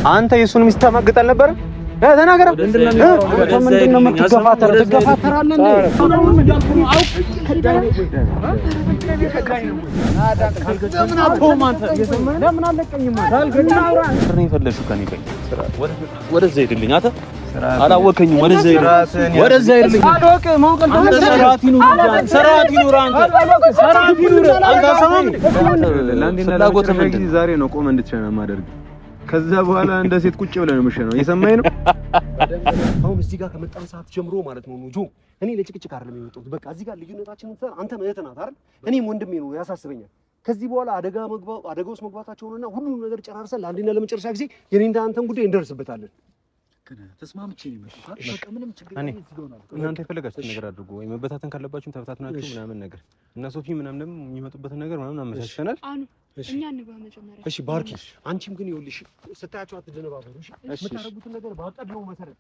አንተ የሱን ሚስት ታማግጥ አልነበረ? ተናገራ። ምንድነው የምትገፋተር? ትገፋተራለህ እንዴ? ወደዛ ሄድልኝ አንተ አላወከኝም። ወደዛ ሄድልኝ። ዛሬ ነው ቆመ እንድትሸና ማደርግ። ከዛ በኋላ እንደ ሴት ቁጭ ብለህ ነው የምትሸናው። እየሰማኸኝ ነው? አሁን እዚህ ጋር ከመጣን ሰዓት ጀምሮ ማለት ነው ጆ እኔ ለጭቅጭቅ አይደለም የመጣሁት። በቃ እዚህ ጋር ልዩነታችንን አንተ እህት ናት አይደል? እኔም ወንድሜ ነው፣ ያሳስበኛል። ከዚህ በኋላ አደጋ ውስጥ መግባታቸውንና ሁሉንም ነገር ጨራርሰን ለአንዴና ለመጨረሻ ጊዜ የኔና አንተን ጉዳይ እንደርስበታለን። ተስማምቼ ነው የመጣሁት። በቃ ምንም ችግር የለም። እናንተ የፈለጋችሁትን ነገር አድርጉ፣ ወይ መበታተን ካለባችሁም ተበታትናችሁ ምናምን ነገር እና ሶፊ ምናምን ደግሞ የሚመጡበትን ነገር ምናምን አመቻችተናል። እኛ እንግባ መጀመሪያ። እሺ ባርኪ፣ አንቺም ግን ይኸውልሽ ስታያቸው አትደነባበሩ። እሺ የምታረጉትን ነገር ባቀድነው መሰረት።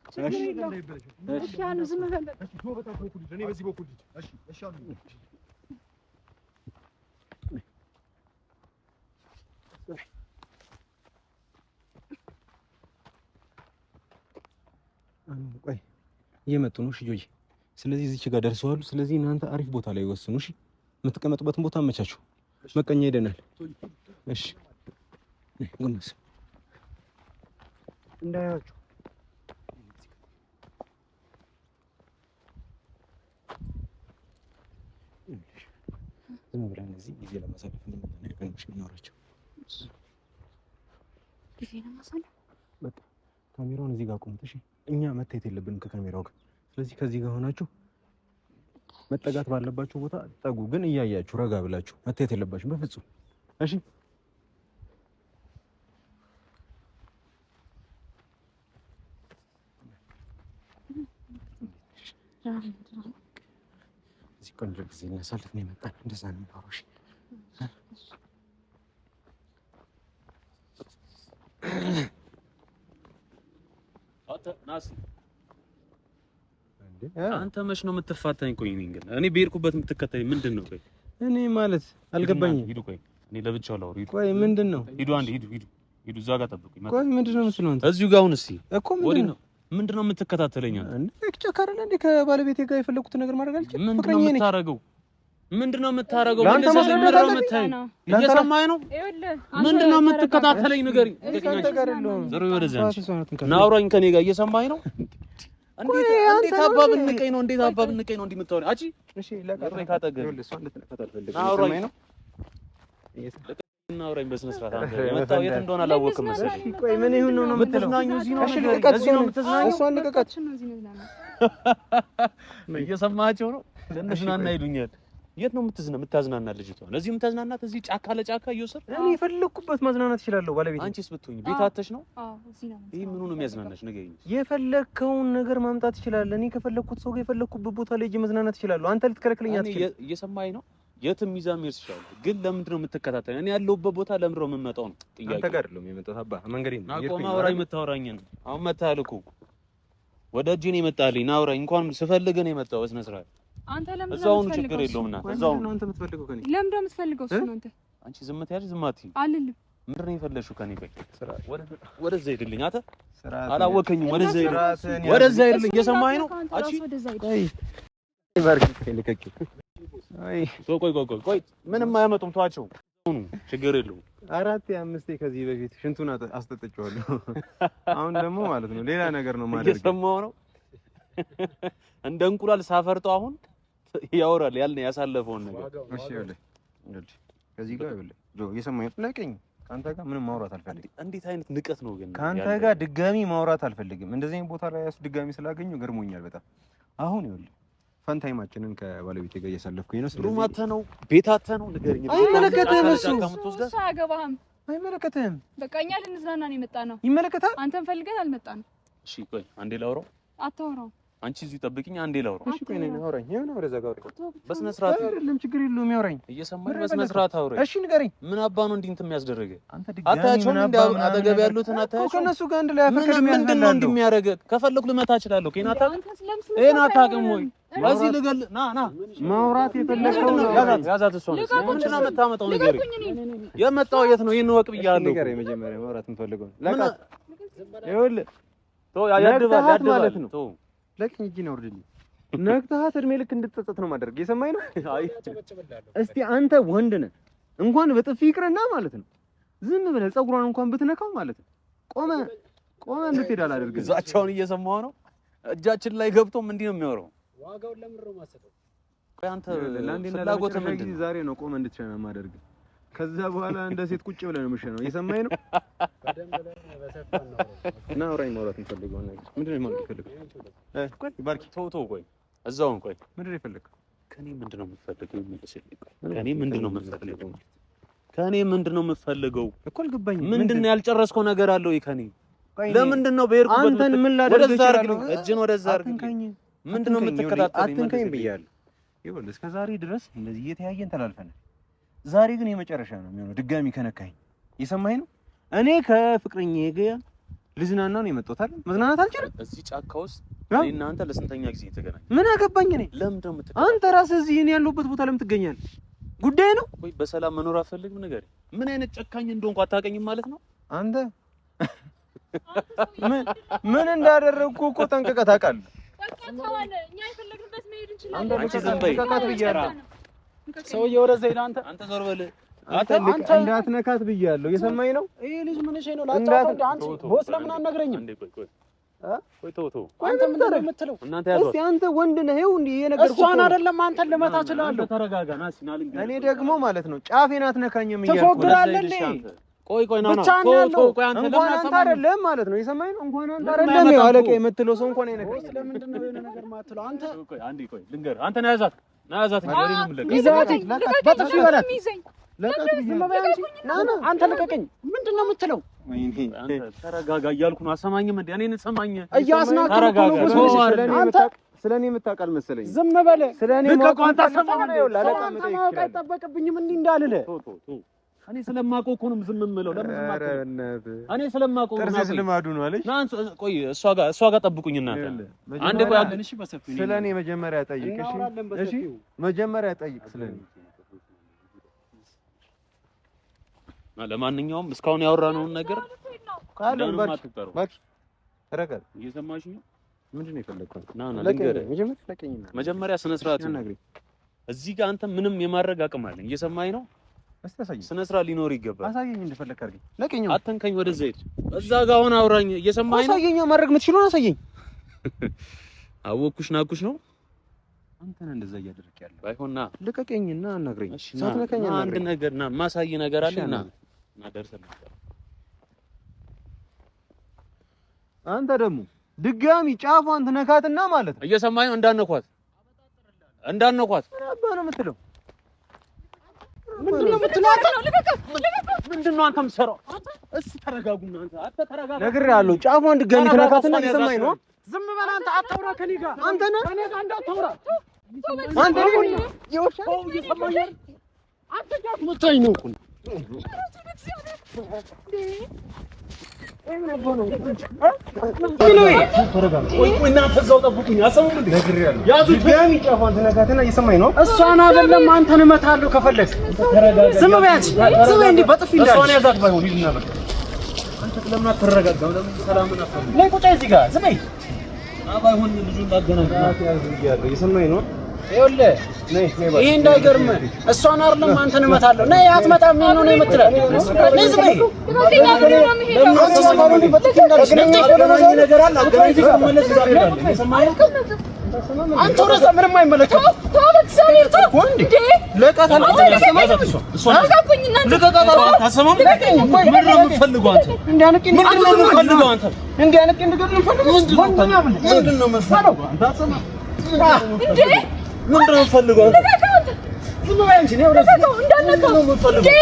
እሺ አሉ ዝም በል። እሺ ቶ በታች በኩል እኔ በዚህ በኩል እሺ አሉ ቆይ እየመጡ ነው። እሺ ጆጂ፣ ስለዚህ እዚች ጋር ደርሰዋል። ስለዚህ እናንተ አሪፍ ቦታ ላይ ወስኑ። እሺ የምትቀመጡበትን ቦታ አመቻችሁ። መቀኛ ሄደናል። እሺ ጉንስ እንዳያችሁ ዝም ብለን እዚህ ጊዜ ለማሳለፍ እንደምናደርገው ጊዜ ለማሳለፍ በቃ ካሜራውን እዚህ ጋር አቁሙት። እሺ እኛ መታየት የለብንም ከካሜራው ጋር። ስለዚህ ከዚህ ጋር ሆናችሁ መጠጋት ባለባችሁ ቦታ ጠጉ፣ ግን እያያችሁ ረጋ ብላችሁ መታየት የለባችሁ በፍጹም። እሺ እዚህ ቆንጆ ጊዜ እናሳልፍ ነው የመጣን። እንደዛ ነው የምናወራው። እሺ አንተ መች ነው የምትፋታኝ? ቆይ እኔ በሄድኩበት የምትከተለኝ ምንድን ነው? ቆይ እኔ ማለት አልገባኝም። ሂዱ፣ ቆይ እኔ ለብቻው ላውራ። ሂዱ። ቆይ ምንድን ነው? ሂዱ፣ አንዴ ሂዱ፣ እዛ ጋር ጠብቁኝ። ቆይ ምንድን ነው የምትለው አንተ? እዚሁ ጋር አሁን እስኪ እኮ ምንድን ነው የምትከታተለኝ አንተ? ጨካረለ እንዴ? ከባለቤቴ ጋር የፈለኩትን ነገር ማድረግ አልችልም። ምንድን ነው የምታረገው? ምንድን ነው የምታረገው? እየሰማኸኝ ነው? ምንድን ነው የምትከታተለኝ? ንገሪኝ። ናውራኝ ከኔ ጋር እየሰማኸኝ ነው? እንዴት አባብ ንቀኝ ነው እንዲህ የምታወራኝ? አቺ እሺ ለቀረኝ ካጠገብ እሷን ልትነካት አልፈልግም። ናውራኝ ነው ናውራኝ በስነ ስርዓት። አንተ የመጣው የት እንደሆነ አላወቅም መሰለኝ። ቆይ ምን ይሁን ነው የምትዝናኙ? እዚህ ነው የምትዝናኙ? እሷን ልቀቃት። እየሰማቸው ነው። ለእነሱና ይሉኛል። የት ነው የምታዝናና ልጅቷ? ለዚህ የምታዝናናት እዚህ ጫካ ለጫካ እየወሰድክ? እኔ የፈለኩበት ማዝናናት እችላለሁ። ባለቤቴ አንቺስ ብትሆኚ ቤት አተሽ ነው? አዎ እዚህ ነው። ይሄ ምኑ ነው የሚያዝናናሽ? ንገሪኝ። የፈለከውን ነገር ማምጣት ትችላለህ። እኔ ከፈለኩት ሰው ጋር የፈለኩበት ቦታ ላይ እጄ መዝናናት እችላለሁ። አንተ ልትከለክለኝ አትችልም። እየሰማኸኝ ነው? የትም ሚዛን መሄድ ትችላለህ፣ ግን ለምንድን ነው የምትከታተለኝ? እኔ ያለሁበት ቦታ ለምንድን ነው የምመጣው ነው ጥያቄ። አንተ ጋር አይደለም የመጣሁት አባ መንገዴ ነው። አቆማ አውራኝ የምታወራኝ ነው። አሁን መታል እኮ ወደ እጄ ነው የመጣልኝ። ና አውራኝ። እንኳን ስፈልግ ነው የመጣው በስነ ስርዓት። አንተ ለምን እዛው ነው ችግር የለውም። እና እዛው ነው አንተ የምትፈልገው ከኔ? ለምን ነው የምትፈልገው? እሱ ነው አንተ። አንቺ ዝም ትያለሽ? ዝም አትይም አልልም። ምንድን ነው የፈለግሽው ከኔ? ቆይ ወደዛ ሄድልኝ አንተ። አላወከኝም። ወደዛ ሄድልኝ። እየሰማኸኝ ነው? አንቺ ቆይ ቆይ ምንም አያመጡም። ተዋቸው። ችግር የለውም። 4-5 ከዚህ በፊት ሽንቱን አስጠጥቼዋለሁ። አሁን ደግሞ ማለት ነው ሌላ ነገር ነው ማለት ነው። እየሰማሁ ነው። እንደ እንቁላል ሳፈርጠው አሁን ያወራል ያሳለፈውን ነገር። እሺ ይኸውልህ ከዚህ ጋር ይኸውልህ ጆ እየሰማኸኝ ነቀኝ። ካንተ ጋር ምንም ማውራት አልፈልግም። እንዴት አይነት ንቀት ነው ግን? ካንተ ጋር ድጋሚ ማውራት አልፈልግም። እንደዚህ አይነት ቦታ ላይ ድጋሚ ስላገኘሁ ገርሞኛል በጣም። አሁን ይኸውልህ ፈን ታይማችንን ከባለቤቴ ጋር እያሳለፍኩኝ ነው። ስለዚህ ሩማተ ነው ቤታተ ነው ንገረኝ። አይመለከትህም። እሱ አያገባህም። አይመለከትህም። በቃ እኛ ልንዝናና ነው የመጣ ነው። ይመለከታል። አንተን ፈልገን አልመጣንም። እሺ ቆይ አንዴ ላውራው። አታወራው። አንቺ እዚሁ ጠብቂኝ፣ አንዴ ላውራ። እሺ ቆይ ነኝ አውራኝ። ይሄን ወደዛ ጋር በስነ ስርዓት አይደለም፣ ችግር የለውም ያውራኝ። እየሰማኝ በስነ ስርዓት አውራኝ። እሺ ንገረኝ። ምን አባ ነው እንዲህ እንትን የሚያስደርገ? አንተ ድጋሚ አታያቸውም? እንደ አጠገብ ያሉትን አታያቸውም? ከነሱ ጋር አንድ ላይ አፈከደ ምንድን ነው እንዲህ የሚያደርግ? ከፈለኩ ልመታ እችላለሁ። ከኔ አታውቅም? ይሄን አታውቅም ወይ? እዚህ ልገል ና ማውራት የፈለከው ነው። ያዛት እሷ ነው። ምንድን ነው የምታመጣው ነገር? የመጣው የት ነው? ይሄን ወቅ ብያለሁ። ነገር የመጀመሪያ ማውራት የምፈልገው ለቃ ይኸውልህ ያድባል ማለት ነው። ለቅኝ እጅ ነው ወርድልኝ። ነግተሃት እድሜ ልክ እንድትጸጸት ነው ማድረግ። የሰማኝ ነው። እስቲ አንተ ወንድ ነህ እንኳን በጥፊ ይቅርና ማለት ነው ዝም ብለህ ፀጉሯን እንኳን ብትነካው ማለት ነው ቆመ እንድትሄድ አላደርግም። እዛቸውን እየሰማሁ ነው። እጃችን ላይ ገብቶም እንዲህ ነው የሚያወራው። ዋጋውን ለምንድነው የማሰጠው? ቆይ አንተ ፍላጎትህ ምንድን ነው? ዛሬ ነው ቆመ እንድትሸና ማደርግ። ከዛ በኋላ እንደ ሴት ቁጭ ብለህ ነው የምትሸናው። የሰማኝ ነው። እና አውራኝ ማውራት የምፈልገው ነገር ምንድን ነው ማለት የምፈልገው? ቆይ ባርኪ ተው ቆይ እዛውን ቆይ ምንድን ነው የፈለግኸው? ከኔ ምንድን ነው የምትፈልገው? ከኔ ምንድን ነው የምትፈልገው? ከኔ ምንድን ነው የምትፈልገው እኮ አልገባኝም። ምንድን ነው ያልጨረስከው ነገር አለው? ከኔ ለምንድን ነው በሄድኩበት አንተን ምን ላደርግ እችላለሁ? እጅን ወደዛ አድርግልኝ። ምንድን ነው የምትከታተለኝ? አትንከኝ ብያለሁ። ይኸውልህ እስከ ዛሬ ድረስ እንደዚህ እየተያየን ተላልፈናል። ዛሬ ግን የመጨረሻ ነው የሚሆነው። ድጋሚ ከነካኝ የሰማኸኝ ነው። እኔ ከፍቅረኛዬ ጋር ልዝናና ነው የመጣሁት አይደል? መዝናናት አልችልም እዚህ ጫካ ውስጥ እኔ እና አንተ ለስንተኛ ጊዜ ተገናኘን? ምን አገባኝ እኔ? ለምንድን ነው የምትከታተለኝ? አንተ ራስህ እዚህ እኔ ያለሁበት ቦታ ለምን ትገኛለህ? ጉዳይ ነው። ቆይ በሰላም መኖር አትፈልግም? ንገረኝ። ምን አይነት ጨካኝ እንደሆንኩ አታውቀኝም ማለት ነው? አንተ ምን እንዳደረግኩ እኮ ጠንቅቀህ ታውቃለህ። አንቺ ዝም በይ። ሰውዬው ወደዛ ሄደ። አንተ ዞር በል። አንተ እንዳትነካት ብያለሁ። የሰማኝ ነው። ይሄ ልጅ ምን እሺ ነው ላጫውተው እንደ አንቺ ቦስ ለምን አትነግረኝም? ቆይ ተው። አንተ ምን እንደምትለው እናንተ ያዟት። እስቲ አንተ ወንድ ነህ። ይኸው እንደ የነገርኩህ እሷን አይደለም አንተን ልመታ እችላለሁ። ተረጋጋ። ና ሲናልኝ እኔ ደግሞ ማለት ነው ጫፌን አትነካኝም እያልኩ ትፎግራለህ እንዴ? ቆይ ና ብቻ ነው ያለው። ቆይ አንተ እንኳን አንተ አይደለም ማለት ነው። የሰማኝ ነው። እንኳን አንተ አይደለም ይኸው አለቃ የምትለው ሰው እንኳን አይነካኝም። ለምንድን ነው የሆነ ነገር ማትለው አንተ? ቆይ አንዴ ልንገርህ። አንተ ና ያዛት እንግዲህ ነው የምልህ። ይዛት በጥፊ በላት። አንተ ልቀቀኝ። ምንድን ነው የምትለው? አንተ ተረጋጋ እያልኩ ነው። አሰማኝም እንዴ? እኔን ሰማኝ። እያስናከርኩ ነው። አንተ ስለኔ የምታውቅ አልመሰለኝ። ዝም በል። ስለኔ ልቀቀው። አንተ አለቃ መጠየቅ ማወቅ አይጠበቅብኝም እንዲህ እንዳልልህ። እኔ ስለማውቀው እኮ ነው ዝም የምለው። ለምን ዝም አትልም? እኔ ስለማውቀው ነው። ጥርስ ልማዱ ነው አለሽ። ቆይ እሷ ጋር ጠብቁኝ እናንተ። አንዴ ቆይ አለን። እሺ በሰፊው ስለኔ መጀመሪያ ጠይቅ። እሺ መጀመሪያ ጠይቅ ስለኔ። ለማንኛውም እስካሁን ያወራነውን ነገር ካለም ባክ ተረጋጋ። እየሰማሽኝ ነው? ምንድን ነው የፈለግከው? ና መጀመሪያ ስነ ስርዓት ነግሪኝ። እዚህ ጋር አንተ ምንም የማድረግ አቅም አለኝ። እየሰማኝ ነው? እስቲ አሳየኝ። ስነ ስርዓት ሊኖር ይገባል። አሳየኝ። እንደፈለክ አድርገኝ። ለቀኝ። አተንከኝ። ወደዛ ሂድ። እዛ ጋር አሁን አውራኝ። እየሰማኝ ነው? አሳየኝ። ማድረግ የምትችለውን አሳየኝ። አወኩሽ ናኩሽ ነው። አንተ ነህ እንደዛ እያደረክ ያለው። ባይሆንና ልቀቀኝና አናግረኝ። ሳትነካኝ አንድ ነገር ና ማሳይ ነገር አለና ና ደርሰን አንተ ደግሞ ድጋሚ ጫፏን ትነካትና ማለት ነው። እየሰማኝ ነው? እንዳነኳት አባ ነው የምትለው። ምንድን ነው አንተ የምትሰራው? እስኪ ተረጋጉና አንተ ተረጋጋ። ነግሬሃለሁ። ጫፏን ድጋሚ ትነካትና እየሰማኝ ነው። ዝም በል አንተ። አታውራ ከኔ ጋር። አንተ ነህ ከኔ ጋር እንዳታውራ። አንተ መታኝ ነው እኮ እሷን አይደለም አንተን እመታለሁ ከፈለግህ። ዝም በያች። ዝም በይ። እንደ በጥፊ እንዳልሽ ላይ ቁጭ እዚህ ጋር ዝም በይ። ባይሆን ልጁ እንዳገናኝ እየሰማኝ ነው። ይኸውልህ ይሄ እንዳይገርምህ እሷን አይደለም አንተን እመታለሁ። ነይ አትመጣም ነው የምትለው። ነይ ዝም በይ። አንተ ወረዛ ምንም አይመለከትም። ምንድነው የምትፈልገው? ዝም በይ እንጂ ነው። ምንድነው የምትፈልገው?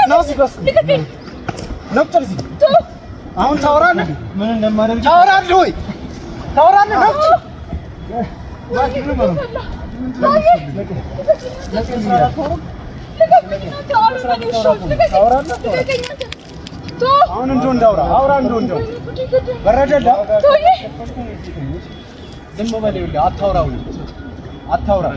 ነው ሲበስ ነው ጨርሲ አሁን ታወራለህ ምን እንደማደርግ ታወራለህ ወይ ታወራለህ ነው አሁን እንደው እንዳውራ አውራ እንደው በረደዳ ዝም በል ይኸውልህ አታውራው አታውራ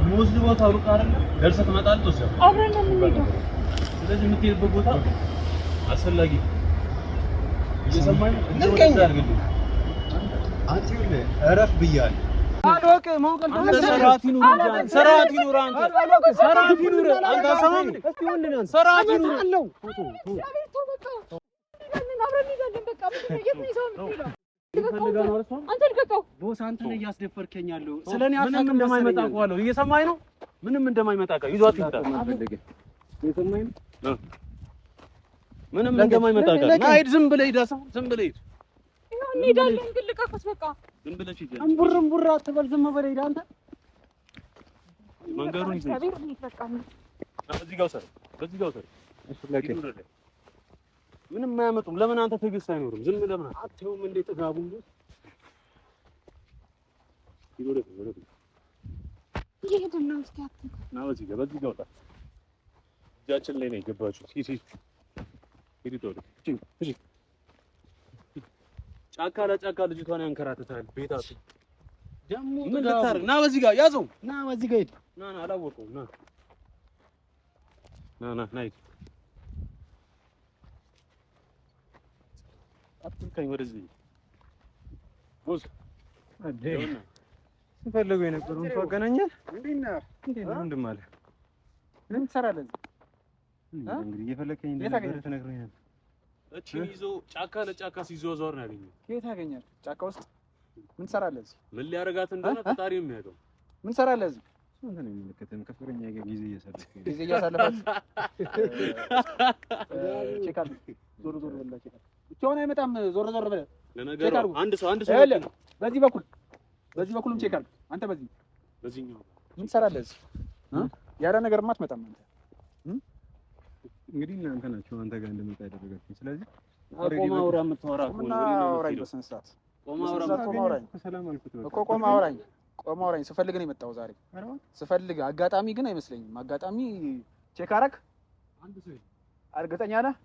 ሞዝ ቦታው ሩቅ አይደለም ደርሰህ ትመጣለህ ወሰው አብረን ነው የምንሄደው ስለዚህ የምትሄድበት ቦታ አስፈላጊ እየሰማኝ እንደዚህ አድርግልኝ አንተ ይኸውልህ እረፍ ብያለሁ አዶቅ ማውቀን ሰራት ይኑር አንተ ሰማም እስቲ ወንድ ነህ ሰራት ይኑር አለው አብረን ሄደን በቃ የት ነው ይዘው የምትሄደው አንተ ልቀቀው ቦስ አንተን እያስደፈርከኝ ያለው ስለኔ አታውቅም እንደማይመጣ ቋለው እየሰማኝ ነው ምንም እንደማይመጣ ቃ ይዟት ይምጣ እየሰማኝ ነው ምንም እንደማይመጣ ቃ ናይድ ዝም ብለህ ሂድ አሰው ዝም ብለህ ሂድ ይሁን እንሄዳለን ግን ልቀቁት በቃ ዝም ብለሽ ሂድ እምቡር አትበል ዝም ብለህ ሂድ አንተ መንገሩን ይዘህ በዚህ ጋር ሰር እሺ ለቀ ምንም አያመጡም ለምን አንተ ትዕግስት አይኖርም ዝም ለምን አትተውም እንዴት ተጋቡ ይወደ ይሄድን ነው እስኪ አትክ ና በዚህ ጋር ወጣ እጃችን ላይ ነው የገባችው ሂድ እሺ ጫካ ለጫካ ልጅቷን ያንከራተታል ቤታቱ ደሞ ምን ልታረግ ና በዚህ ጋር ያዘው ና በዚህ ጋር ሂድ ና አላወቀውም ና ሂድ አትልከኝ ወደዚህ ቦስ አዴና ሲፈልጉ የነበረው እንኳን አገናኘን እንዴት ነው ወንድም አለ ምን ትሰራለህ እንግዲህ እየፈለከኝ እንደነበረ ተነግሮኝ ነበር እቺን ይዞ ጫካ ለጫካ ሲዞዞር ነው ያገኘው ከየት አገኛል ጫካ ውስጥ ምን ትሰራለህ እዚህ ምን ሊያረጋት እንደሆነ ፈጣሪ ነው የሚያውቀው ምን ትሰራለህ እዚህ አንተ ነው የሚመለከተን ከፍቅረኛ ጋር ጊዜ እያሳለፍኩ ቼካል ዞር በላ ቼካል ብቻውን አይመጣም ዞር በለ ለነገሩ አንድ ሰው በዚህ በኩልም ቼካል አንተ በዚህኛው ምን ትሰራለህ እዚህ ያለ ነገርማ አትመጣም አንተ እንግዲህ እናንተ ናችሁ አንተ ጋር እንደመጣ ያደረጋችሁ ስለዚህ ቆማ አውራ የምታወራ ቆማ አውራኝ በስነ ስርዓት ሰላም አልኩት እኮ ቆማ አውራኝ ስፈልግ ነው የመጣው ዛሬ ስፈልግ አጋጣሚ ግን አይመስለኝም አጋጣሚ ቼክ አደረክ አንድ ሰው እርግጠኛ ነህ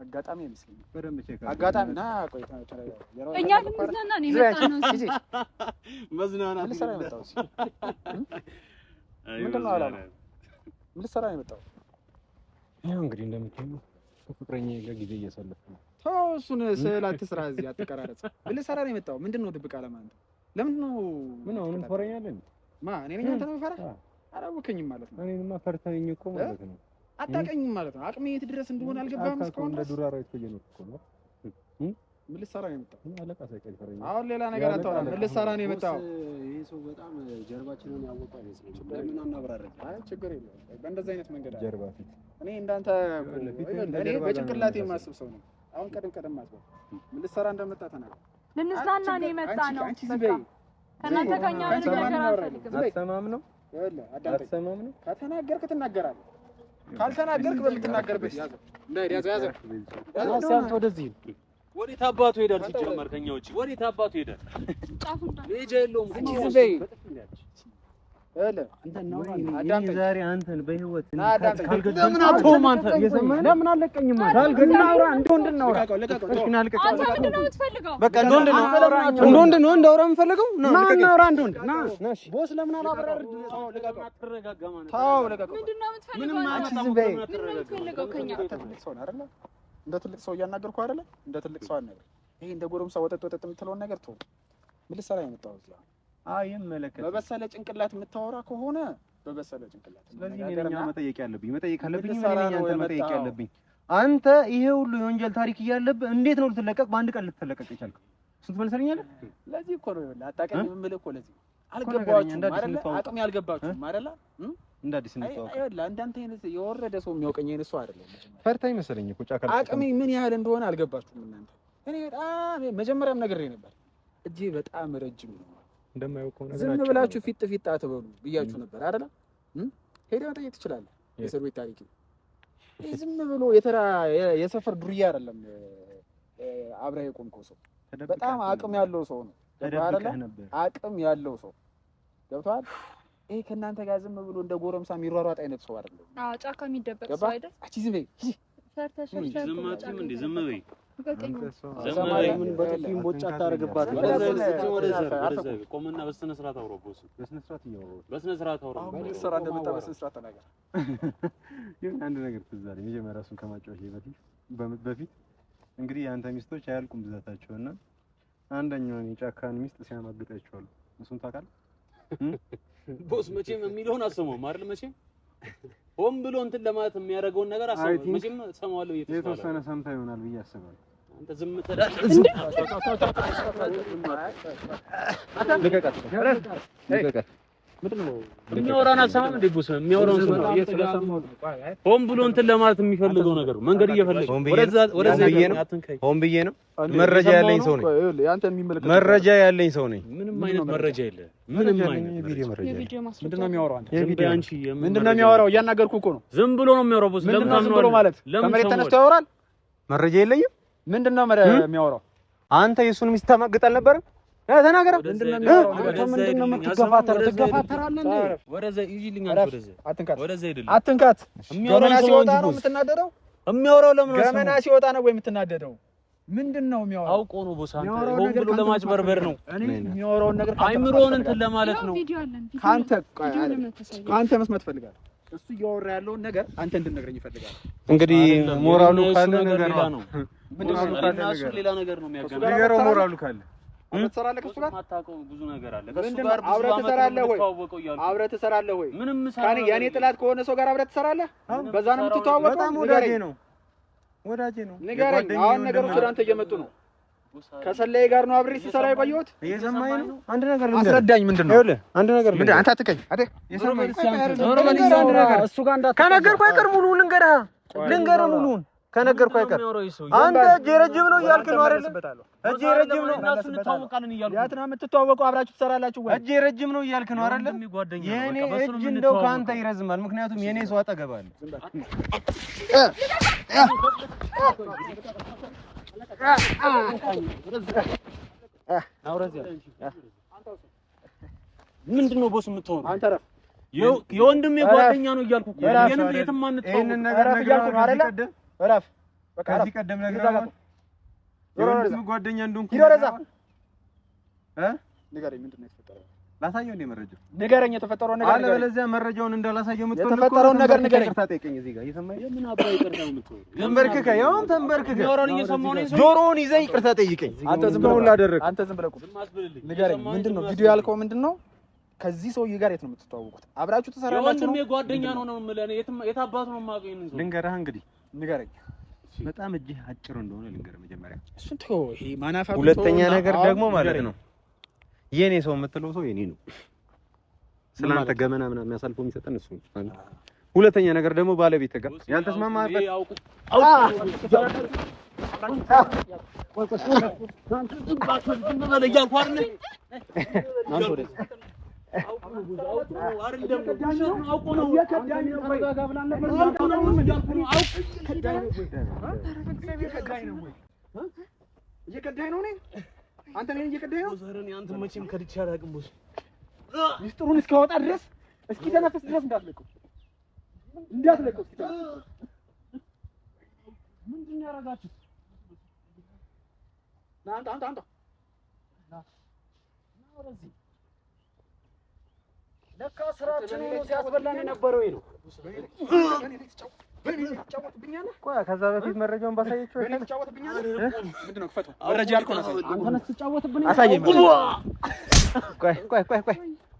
አጋጣሚ አይመስለኝም በደንብ ቼክ አጋጣሚ ና ቆይ እኛ ልንዝናና ነው የመጣነው መዝናናት ልሰራ ነው የመጣው ምንድን ነው አላማ ምን ልሰራ ነው የመጣው ያው እንግዲህ እንደምታየው ከፍቅረኛ ጋር ጊዜ እያሳለፍኩ ነው ተው እሱን ስዕላት ስራ እዚህ አትቀራረጽ ምን ልሰራ ነው የመጣው ምንድን ነው ድብቅ አላማ አንተ ለምንድን ነው ምን አሁንም ፈረኛለህ እኔ ነኝ አንተ ነው ፈራ አላወከኝም ማለት ነው እኔንማ ፈርተኸኝ እኮ ማለት ነው አታውቀኝም ማለት ነው አቅሜ የት ድረስ እንደሆነ አልገባህም እስካሁን እንደ ዱር አራዊት እየኖርኩ እኮ ነው ምን ልትሰራ ነው የመጣው አለቃ ሳይቀር ፈረኛ አሁን ሌላ ነገር አታወራም ምን ልትሰራ ነው የመጣው ይሄ ሰው በጣም ጀርባችንን ያወቀው አይመስልም ለምን አናብራረን አይ ችግር የለውም በእንደዛ አይነት መንገድ ጀርባ ፊት እኔ እንዳንተ እኔ በጭንቅላቴ የማስብ ሰው ነው አሁን ቀደም አስበው ምን ልትሰራ እንደመጣ ተናገር ልንዝናና ነው የመጣነው በቃ ከእናንተ ከኛ ምንም ነገር አልፈልግም አትሰማም ነው ከተናገርክ ትናገራለህ ካልተናገርክ በምትናገርበት ያዘው ያዘው ወደዚህ ወዴት አባቱ ሄዳል ሲጀመር ከኛ ውጪ ወዴት አባቱ ሄዳል ሜጃ የለውም ዛሬ አንተን በህይወት ለምን አትተውም? አንተ ለምን አለቀኝም? ካልገናውራ እንደወንድ ነው። በቃ እንደወንድ ነው እንዳውራ የምፈልገው ና እናውራ። እንደወንድ ና ቦስ ለምን አላበራር? እንደ ትልቅ ሰው እያናገርኩህ አይደለ? እንደ ትልቅ ሰው አናገር። ይሄ እንደ ጎረምሳ ወጠጥ የምትለውን ነገር ተው። ምን ልትሰራ የመጣው እዚህ? ይመለከት በበሰለ ጭንቅላት የምታወራ ከሆነ በበሰለ ጭንቅላት። ስለዚህ እኔ መጠየቅ ያለብኝ መጠየቅ ያለብኝ አንተ ይሄ ሁሉ የወንጀል ታሪክ እያለብህ እንዴት ነው ልትለቀቅ በአንድ ቀን ልትለቀቅ የቻልከው? ስንት መልሰልኛለህ? ለዚህ እኮ ነው አታውቅም የምልህ እኮ ለዚህ አልገባችሁም አይደለ? አቅም ያልገባችሁም አይደለ? እንደ አዲስ እንተዋወቅ። እንዳንተ አይነት የወረደ ሰው የሚያውቀኝ አይነት ሰው አይደለም። ፈርታኝ መሰለኝ እኮ ጫካ አቅሜ ምን ያህል እንደሆነ አልገባችሁም እናንተ። እኔ በጣም መጀመሪያም ነግሬ ነበር እጄ በጣም ረጅም ነው። እንደማያውቀው ነገር ዝም ብላችሁ ፊት አትበሉ ብያችሁ ነበር አይደለ? ሄደህ መጠየቅ ትችላለህ። የእስር ቤት ታሪክ ይሄ ዝም ብሎ የተራ የሰፈር ዱርዬ አይደለም። አብረህ የቆምከው ሰው በጣም አቅም ያለው ሰው ነው አይደለ? አቅም ያለው ሰው ገብቶሃል? ይሄ ከእናንተ ጋር ዝም ብሎ እንደ ጎረምሳ የሚሯሯጥ አይነት ሰው አይደለም። ጫካ የሚደበቅ ሰው አይደል? አቺ ዝም በይ ዝም በይ ምን በጥፊም ቦጫ አታረግባት። ቆምና በስነ ስርዓት አውራው። ቦስ በስነ ስርዓት እያወራሁ በስነ ስርዓት አውራው። ምን ሰራ እንደመጣ በስነ ስርዓት ተናገር። ይሁን አንድ ነገር ትዝ አለኝ። መጀመሪያ እሱን ከማጫወቴ በፊት እንግዲህ የአንተ ሚስቶች አያልቁም ብዛታቸውና አንደኛውን የጫካን ሚስት ሲያማግጣቸዋል። እሱን ታውቃለህ? ቦስ መቼም የሚለውን አሰማው አይደል? መቼም ሆን ብሎ እንትን ለማለት የሚያደርገውን ነገር አሰማው። መቼም ሰማዋለሁ። የተወሰነ ሰምታ ይሆናል ብዬ አስባለሁ። አንተ ዝም ትላለህ እንዴ? ልቀቃት። የሚያወራን አሰማም እንዴ? ቦስ የሚያወራውን ሰማው። ሆን ብሎ እንትን ለማለት የሚፈልገው ነገር መንገድ እየፈለገ ሆን ብዬ ነው። መረጃ ያለኝ ሰው ነኝ። መረጃ ያለኝ ሰው ነኝ። ምንም አይነት መረጃ የለም። ምንም አይነት ቪዲዮ መረጃ ምንድን ነው የሚያወራው? አንተ ምንድን ነው የሚያወራው? እያናገርኩህ እኮ ነው። ዝም ብሎ ነው የሚያወራው። ቦስ ለምን ታምነዋለህ? ማለት ከመሬት ተነስቶ ያወራል። መረጃ የለኝም። ምንድን ነው የሚያወራው? አንተ የእሱን ሚስት ታማግጥ አልነበረም? ተናገር። ምንድን ነው የሚያወራው? ምንድን ነው የምትገፋተረው? ትገፋተራለህ እንዴ? ወደዛ ይጂልኝ። አንተ ወደዛ ሄድልኝ። አትንካት። ገመና ሲወጣ ነው የምትናደደው? የሚያወራው ለምን ነው? ገመና ሲወጣ ነው ወይ የምትናደደው? ምንድን ነው የሚያወራው? አውቆ ነው ቦስ። አንተ ሆን ብሎ ለማጭበርበር ነው። እኔ የሚያወራውን ነገር አይምሮውን እንትን ለማለት ነው። ከአንተ መስማት ፈልጋለሁ። እሱ እያወራ ያለውን ነገር አንተ እንድትነግረኝ ይፈልጋል። እንግዲህ ሞራሉ ካለ ነገር ነው። ምንድነው ሌላ ነገር ነው የሚያገናኘው? ንገረው። ሞራሉ ካለ አብረህ ትሰራለህ ከእሱ ጋር? ማታውቀው ብዙ ነገር አለ። ከእሱ ጋር አብረህ ትሰራለህ ወይ? አብረህ ትሰራለህ ወይ? ምንም ካኒ የኔ ጥላት ከሆነ ሰው ጋር አብረህ ትሰራለህ? በዛ ነው የምትተዋወቀው? በጣም ወዳጄ ነው። ንገረኝ። አሁን ነገሮች ወደ አንተ እየመጡ ነው። ከሰላይ ጋር ነው አብሬ ሲሰራ የቆየሁት። እየሰማኝ ነው። አንድ ነገር አስረዳኝ። ምንድን ነው? ይኸውልህ አንድ ነገር ምንድን አንተ አትቀኝ። የሰማኝ እሱ ጋር ከነገርኩህ አይቀር ሙሉውን ልንገርህ ሙሉውን ከነገርኩህ አይቀር አንተ እጄ ረጅም ነው እያልክ ነው አይደል? እጄ ረጅም ነው እናሱ እንተዋወቃለን እያልኩ ያት ነው የምትተዋወቀው? አብራችሁ ትሰራላችሁ ወይ? እጄ ረጅም ነው እያልክ ነው አይደል? የኔ እጅ እንደው ካንተ ይረዝማል። ምክንያቱም የኔ ሰው አጠገብ አለ። ምንድን ነው ቦስ የምትሆነው? አንተ ረፍ። የወንድሜ ጓደኛ ነው እያልኩ እኮ የትም አንተዋወቅ። ይሄንን ነገር እያልኩ ነው አይደል? ረፍ። በቃ ከዚህ ቀደም ነግሬሃለሁ። የወንድም ጓደኛ እንደሆንኩ ንገረኝ። ምንድን ነው የተፈጠረው? ላሳየው እንደ መረጃው ንገረኝ። የተፈጠረውን ነገር ንገረኝ። አለበለዚያ መረጃውን እንዳላሳየው የምትፈልግ የተፈጠረውን ነገር ንገረኝ። ታጠይቀኝ። እዚህ ጋር እየሰማኸኝ የምን አባይ ይቅርታ ነው የምትሆነው? ተንበርክከህ ያውም ተንበርክከህ የሚያወራውን እየሰማሁ ነው። ጆሮውን ይዘህ ይቅርታ ጠይቀኝ። አንተ ዝም ብለህ ላደረግ አንተ ዝም ብለህ ንገረኝ። ምንድን ነው ቪዲዮ ያልከው? ምንድን ነው? ከዚህ ሰውዬ ጋር የት ነው የምትተዋወቁት? አብራችሁ ትሰራላችሁ? የወንድሜ ጓደኛ ነው የምልህ እኔ። የት አባቱ ነው የማውቀው? ይሄንን ሰው ልንገርህ እንግዲህ ንገረኝ። በጣም እጅህ አጭር እንደሆነ ልንገርህ መጀመሪያ። እሱን ተው። ይሄ ማናፋቱ። ሁለተኛ ነገር ደግሞ ማለት ነው የኔ ሰው የምትለው ሰው የኔ ነው። ስለአንተ ገመና ምናምን የሚያሳልፈው የሚሰጠን እሱ ነው። ሁለተኛ ነገር ደግሞ ባለቤት ጋር ያልተስማማበት እየከዳኝ ነው። አንተ ነኝ እየከዳኝ ነው። አንተ መቼም ከድቼ አላውቅም ቦስ። ሚስጥሩን እስኪያወጣ ድረስ እስኪ ተነፍስ ድረስ እንዳትለቀው እስኪ ተነፍስ። ምንድን ነው ያደረጋችሁት? አንተ ወደዚህ ለካ ስራችን ሆኖ ሲያስበላን የነበረው ይሄ ነው። ቆይ ከዛ በፊት መረጃውን ባሳየችው ምንድን ነው ክፈተው። መረጃ ያልከውን አሳየኝ። አንተ ነህ ስትጫወትብኝ። አሳየኝ። ቆይ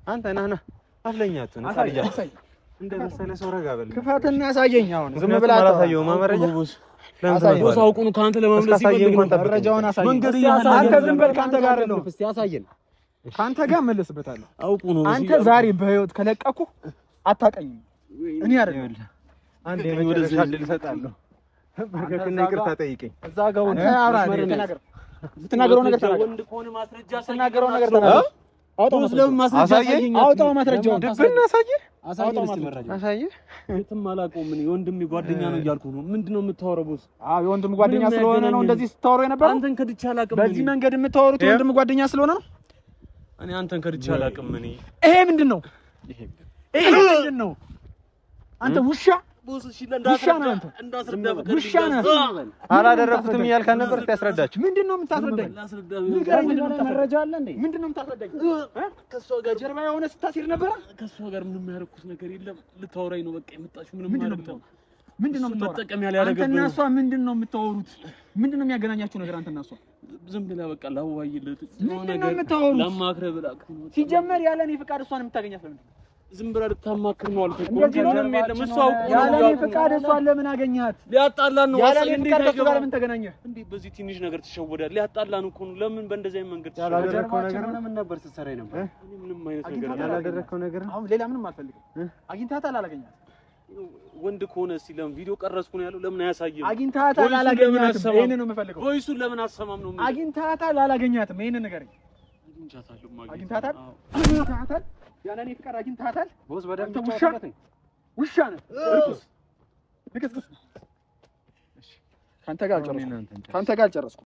አንተ ና አለኛቱን አሳየኝ። እንደ መሰለ ሰው ረጋ በል። ክፈትና አሳየኝ። አሁን ዝም ብላ አሳየው መረጃ ቦስ አውቁ ነው ካንተ ለማምለጥ ሲፈልግ መረጃውን አሳየኝ። መንገድ አንተ ዝም በል። ካንተ ጋር ነው። እስቲ አሳየን። ካንተ ጋር መለስበታለሁ። አውቁ ነው አንተ ዛሬ በህይወት ከለቀኩ አታቀኝም። እኔ አይደለም አንዴ የመጨረሻ ዕድል እሰጥሃለሁ። በርከክና ይቅርታ ጠይቀኝ። እዛ ጋር ወንድ ተናገር። የምትናገረው ነገር ተናገር። ወንድ ከሆነ ማስረጃ የምትናገረው ነገር ተናገር። አውጣው ማስረጃውን። አውጣው ማስረጃውን። ድብና አሳየህ። አሳየህ። የትም አላውቀውም። እኔ ወንድሜ ጓደኛ ነው እያልኩ ነው። ምንድነው የምታወራው ቦስ? አዎ የወንድም ጓደኛ ስለሆነ ነው እንደዚህ ስታወሩ የነበረው። አንተን ከድቼ አላውቅም። በዚህ መንገድ የምታወሩት የወንድም ጓደኛ ስለሆነ ነው። እኔ አንተን ከድቼ አላውቅም። እኔ ይሄ ምንድነው? ይሄ ምንድነው? አንተ ውሻ ቦስ እሺ፣ እንዳስረዳ ውሻ ነህ። አላደረኩትም እያልካን ነበር። ታስረዳችሁ። ምንድነው የምታስረዳኝ? መረጃ አለ እንዴ? ምንድነው የምታስረዳኝ? ከሷ ጋር ጀርባ የሆነ ስታሲር ነበር። ከሷ ጋር ምንም ያደረኩት ነገር የለም። ልታወራኝ ነው በቃ የመጣችው። ምንድነው የምታወራው? መጠቀም ያለ ያደረገብኝ አንተና እሷ ምንድነው የምታወሩት? ምንድነው የሚያገናኛችሁ ነገር አንተና እሷ? ዝም ብለህ በቃ ላዋይልህ ምንድነው የምታወሩት? ለማክረህ ብላ ሲጀመር ያለ እኔ ፍቃድ እሷን የምታገኛት ለምን? ዝም ብለህ ልታማክር ነው አልኩህ። ምንም የለም። እሷ አውቁ ያለ እኔ ፍቃድ እሷን ለምን አገኛት? ሊያጣላን ነው። ያለ እኔ ፍቃድ ከእሱ ጋር ምን ተገናኘህ? እንዴ በዚህ ትንሽ ነገር ትሸወዳለህ። ሊያጣላን እኮ ነው። ለምን በእንደዚህ አይነት መንገድ ያላደረከው ነገር ምን ነበር ስትሰራ ነበር? እኔ ምንም አይነት ነገር ያላደረከው ነገር አሁን ሌላ ምንም አልፈልግም። አግኝታታል አላገኛት? ወንድ ከሆነ እስኪ ለምን ቪዲዮ ቀረጽኩ ነው ያለው? ለምን አያሳይም? አግኝታታል አላገኛትም? ይሄንን ነው የምፈልገው። ቮይሱን ለምን አሰማም ነው? አግኝታታል አላገኛትም? ይሄንን ንገረኝ። አግኝታታል? ያለ እኔ ፍቃድ አግኝታታል? ቦስ በደንብ ውሻ ነህ። ልክስክስ። ካንተ ጋር አልጨረስኩም።